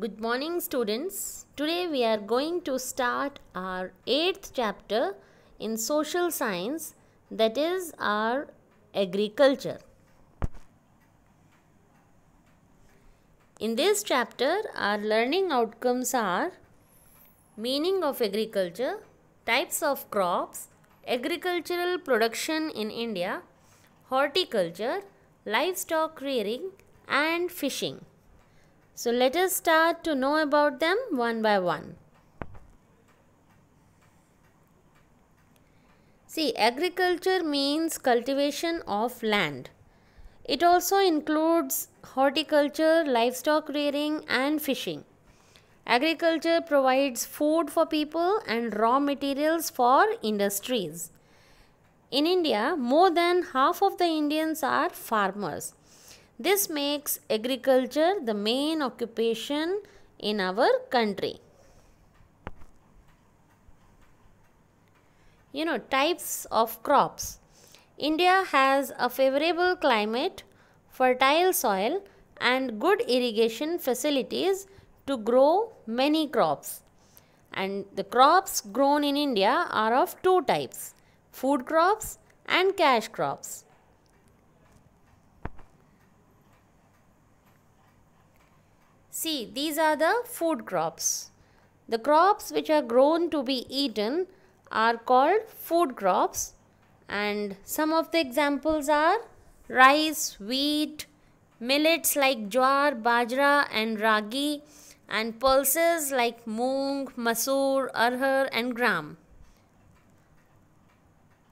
Good morning, students. Today we are going to start our 8th chapter in social science, that is our agriculture. In this chapter, our learning outcomes are meaning of agriculture, types of crops, agricultural production in India, horticulture, livestock rearing, and fishing. So let us start to know about them one by one. See, agriculture means cultivation of land. It also includes horticulture, livestock rearing, and fishing. Agriculture provides food for people and raw materials for industries. In India, more than half of the Indians are farmers. This makes agriculture the main occupation in our country. Types of crops. India has a favorable climate, fertile soil, and good irrigation facilities to grow many crops. And the crops grown in India are of two types: food crops and cash crops. See, these are the food crops. The crops which are grown to be eaten are called food crops, and some of the examples are rice, wheat, millets like jowar, bajra and ragi, and pulses like moong, masoor, arhar and gram.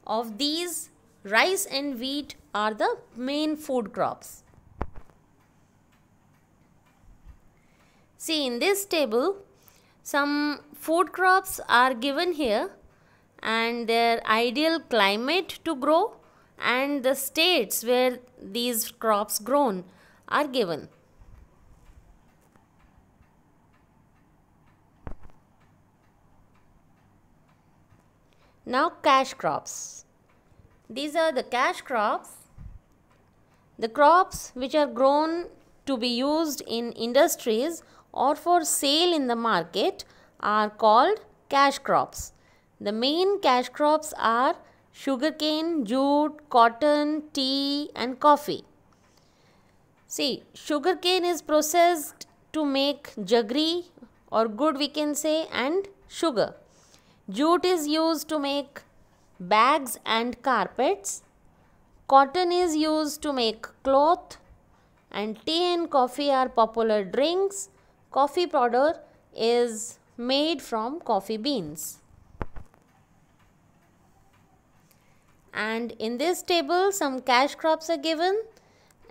Of these, rice and wheat are the main food crops. See, in this table, some food crops are given here and their ideal climate to grow and the states where these crops grown are given. Now, cash crops. These are the cash crops. The crops which are grown to be used in industries or for sale in the market are called cash crops. The main cash crops are sugarcane, jute, cotton, tea and coffee. See, sugarcane is processed to make jaggery or gur we can say, and sugar. Jute is used to make bags and carpets. Cotton is used to make cloth, and tea and coffee are popular drinks. Coffee powder is made from coffee beans. And in this table, some cash crops are given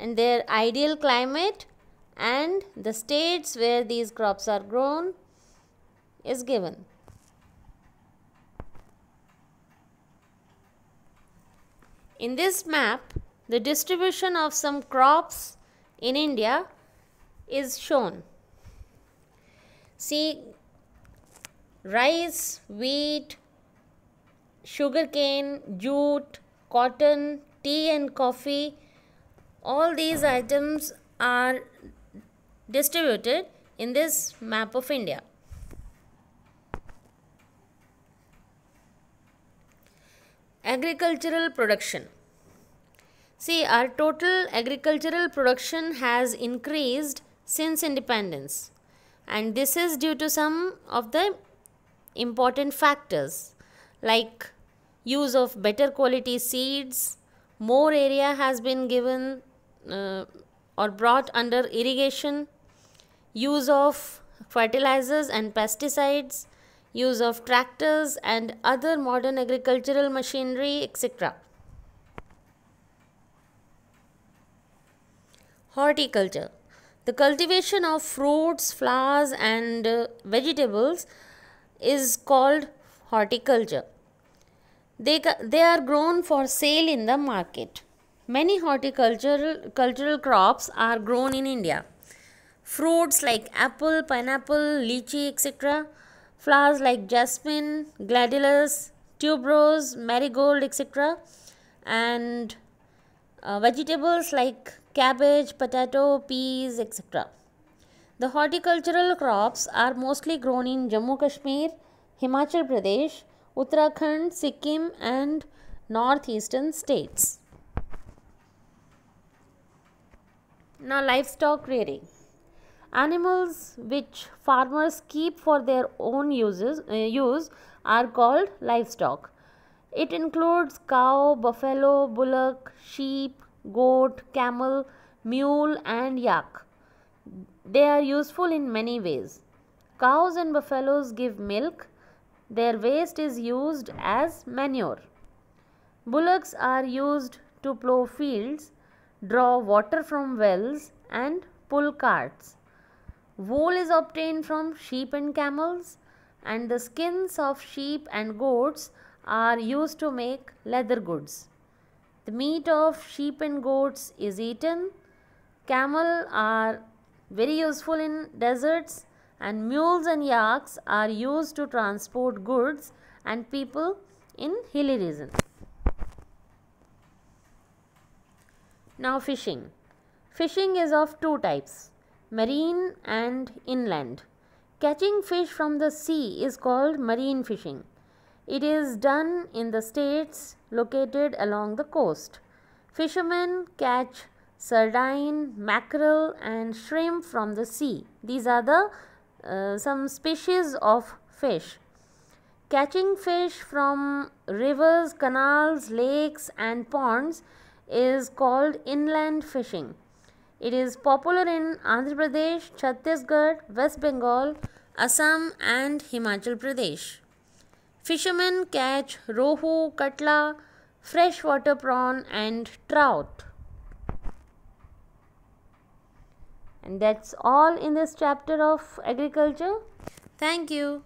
and their ideal climate and the states where these crops are grown is given. In this map, the distribution of some crops in India is shown. See, rice, wheat, sugarcane, jute, cotton, tea and coffee, all these items are distributed in this map of India. Agricultural production. See, our total agricultural production has increased since independence, and this is due to some of the important factors like use of better quality seeds, more area has been given or brought under irrigation, use of fertilizers and pesticides, use of tractors and other modern agricultural machinery, etc. Horticulture. The cultivation of fruits, flowers and vegetables is called horticulture. They are grown for sale in the market. Many cultural crops are grown in India. Fruits like apple, pineapple, lychee, etc. Flowers like jasmine, gladiolus, tuberose, marigold, etc. And vegetables like cabbage, potato, peas, etc. The horticultural crops are mostly grown in Jammu Kashmir, Himachal Pradesh, Uttarakhand, Sikkim and northeastern states. Now, livestock rearing. Animals which farmers keep for their own use are called livestock. It includes cow, buffalo, bullock, sheep, goat, camel, mule and yak. They are useful in many ways. Cows and buffaloes give milk. Their waste is used as manure. Bullocks are used to plow fields, draw water from wells and pull carts. Wool is obtained from sheep and camels, and the skins of sheep and goats are used to make leather goods. The meat of sheep and goats is eaten. Camel are very useful in deserts, and mules and yaks are used to transport goods and people in hilly regions. Now, fishing. Fishing is of two types, marine and inland. Catching fish from the sea is called marine fishing. It is done in the states located along the coast. Fishermen catch sardine, mackerel and shrimp from the sea. These are the some species of fish. Catching fish from rivers, canals, lakes and ponds is called inland fishing. It is popular in Andhra Pradesh, Chhattisgarh, West Bengal, Assam and Himachal Pradesh. Fishermen catch rohu, katla, freshwater prawn and trout. And that's all in this chapter of agriculture. Thank you.